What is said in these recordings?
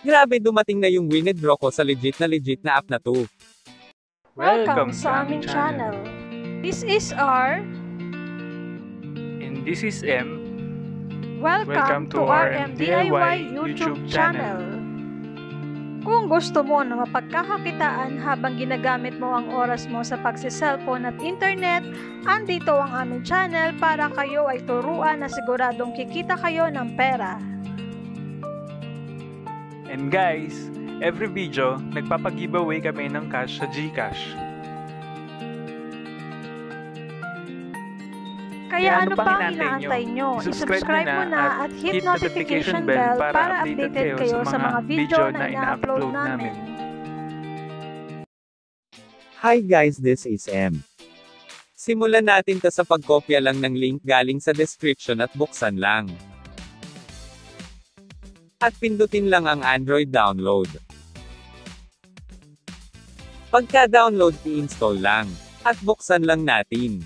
Grabe, dumating na yung winidraw ko sa legit na app na to. Welcome sa aming channel. This is R. And this is M. Welcome to RMDIY YouTube channel. Kung gusto mo na mapagkakakitaan habang ginagamit mo ang oras mo sa pagsiselfone at internet, andito ang aming channel para kayo ay turuan na siguradong kikita kayo ng pera. And guys, every video, nagpapag-giveaway kami ng cash sa gcash. Kaya ano pang inaantay nyo? I-subscribe mo na at hit notification bell para updated kayo sa mga video na ina-upload namin. Hi guys, this is M. Simulan natin to sa pagkopya lang ng link galing sa description at buksan lang. At pindutin lang ang Android download. Pagka-download, i-install lang. At buksan lang natin.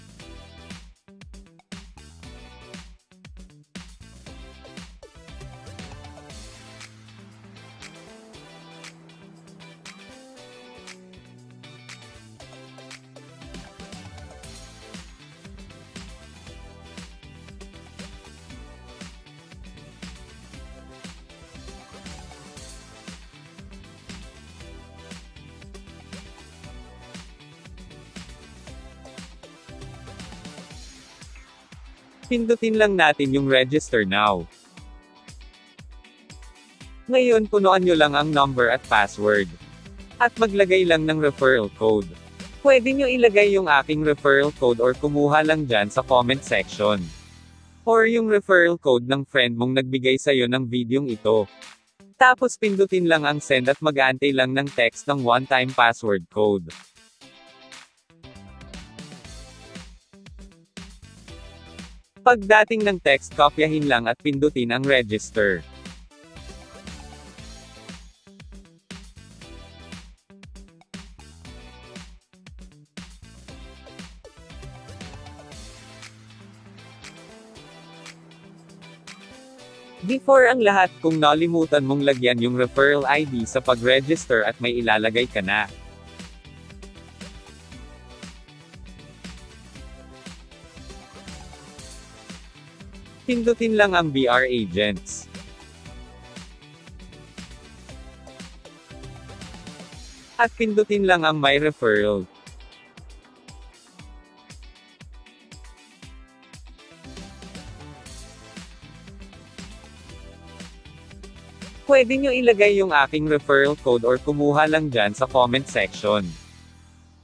Pindutin lang natin yung register now. Ngayon, punuan nyo lang ang number at password. At maglagay lang ng referral code. Pwede nyo ilagay yung aking referral code or kumuha lang dyan sa comment section. Or yung referral code ng friend mong nagbigay sa'yo ng videong ito. Tapos pindutin lang ang send at mag-aantay lang ng text ng one-time password code. Pagdating ng text, kopyahin lang at pindutin ang register. Before ang lahat, kung nalimutan mong lagyan yung referral ID sa pag-register at may ilalagay ka na. Pindutin lang ang BR Agents. At pindutin lang ang My Referral. Pwede nyo ilagay yung aking referral code or kumuha lang dyan sa comment section.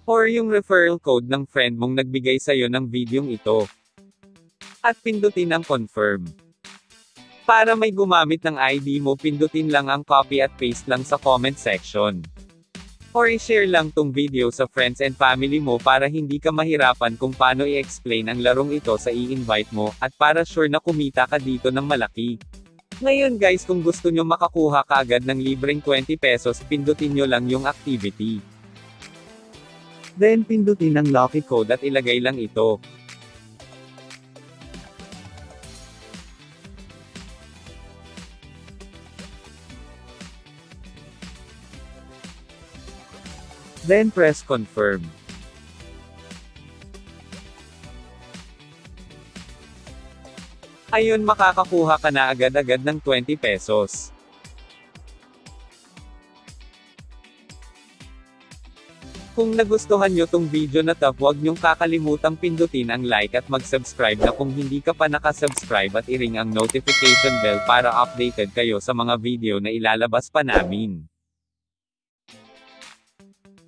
Or yung referral code ng friend mong nagbigay sa'yo ng videong ito. At pindutin ang confirm. Para may gumamit ng ID mo, pindutin lang ang copy at paste lang sa comment section. Or i-share lang tong video sa friends and family mo para hindi ka mahirapan kung paano i-explain ang larong ito sa i-invite mo, at para sure na kumita ka dito ng malaki. Ngayon guys, kung gusto nyo makakuha kaagad ng libreng 20 pesos, pindutin nyo lang yung activity. Then pindutin ang lucky code at ilagay lang ito. Then press confirm. Ayun, makakakuha ka na agad-agad ng 20 pesos. Kung nagustuhan nyo tong video na to, huwag nyong kakalimutang pindutin ang like at mag-subscribe na kung hindi ka pa nakasubscribe at i-ring ang notification bell para updated kayo sa mga video na ilalabas pa namin.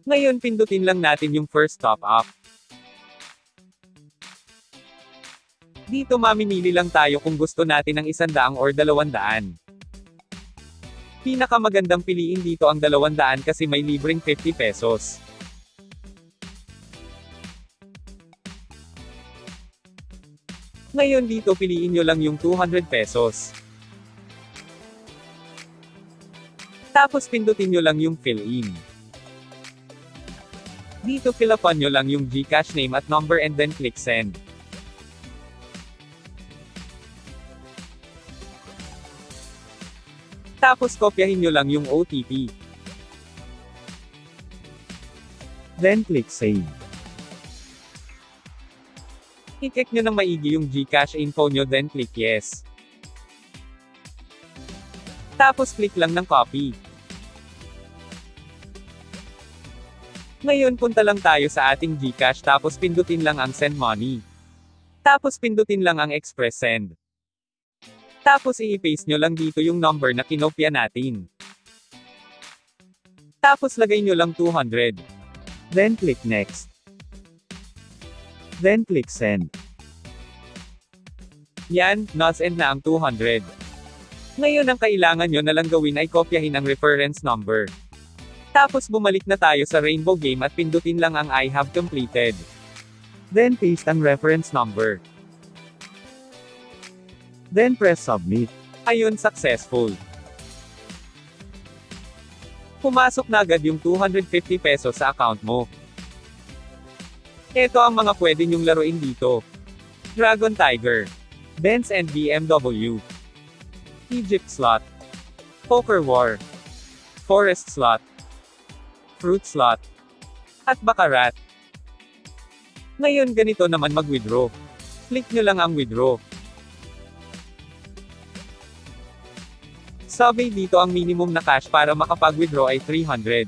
Ngayon, pindutin lang natin yung first top up. Dito mamimili lang tayo kung gusto natin ng 100 or 200. Pinakamagandang piliin dito ang 200 kasi may libreng 50 pesos. Ngayon dito piliin nyo lang yung 200 pesos. Tapos pindutin nyo lang yung fill in. Dito fill upan nyo lang yung GCash name at number and then click send. Tapos kopyahin nyo lang yung OTP. Then click Save. I-check nyo ng maigi yung Gcash info nyo then click Yes. Tapos click lang ng copy. Ngayon punta lang tayo sa ating Gcash tapos pindutin lang ang Send Money. Tapos pindutin lang ang Express Send. Tapos i-paste nyo lang dito yung number na kinopya natin. Tapos lagay nyo lang 200. Then click Next. Then click Send. Yan, na-send na ang 200. Ngayon ang kailangan nyo na lang gawin ay kopyahin ang reference number. Tapos bumalik na tayo sa Rainbow Game at pindutin lang ang I have completed. Then paste ang reference number. Then press Submit. Ayun, successful. Pumasok na agad yung 250 pesos sa account mo. Ito ang mga pwede nyong laruin dito. Dragon Tiger, Benz and BMW, Egypt Slot, Poker War, Forest Slot, Fruit Slot, at Baccarat. Ngayon ganito naman mag-withdraw. Click nyo lang ang withdraw. Sabi dito ang minimum na cash para makapag-withdraw ay 300.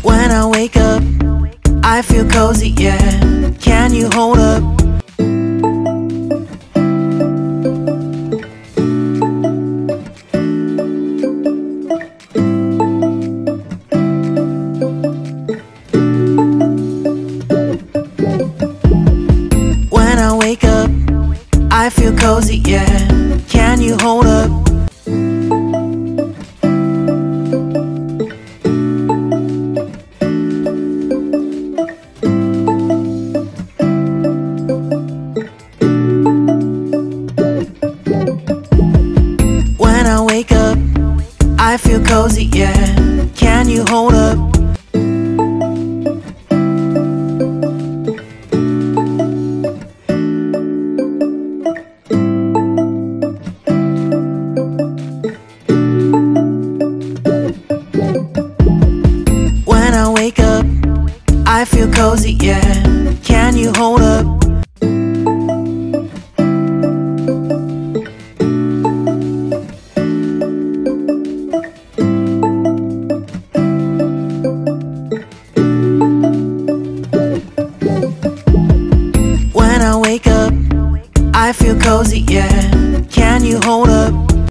When I wake up, I feel cozy, yeah. Can you hold up? When I wake up, I feel cozy, yeah. Can you hold up? When I wake up, I feel cozy, yeah. Can you hold up? When I wake up, I feel cozy, yeah. Can you hold up? When I wake up, I feel cozy, yeah. Can you hold up?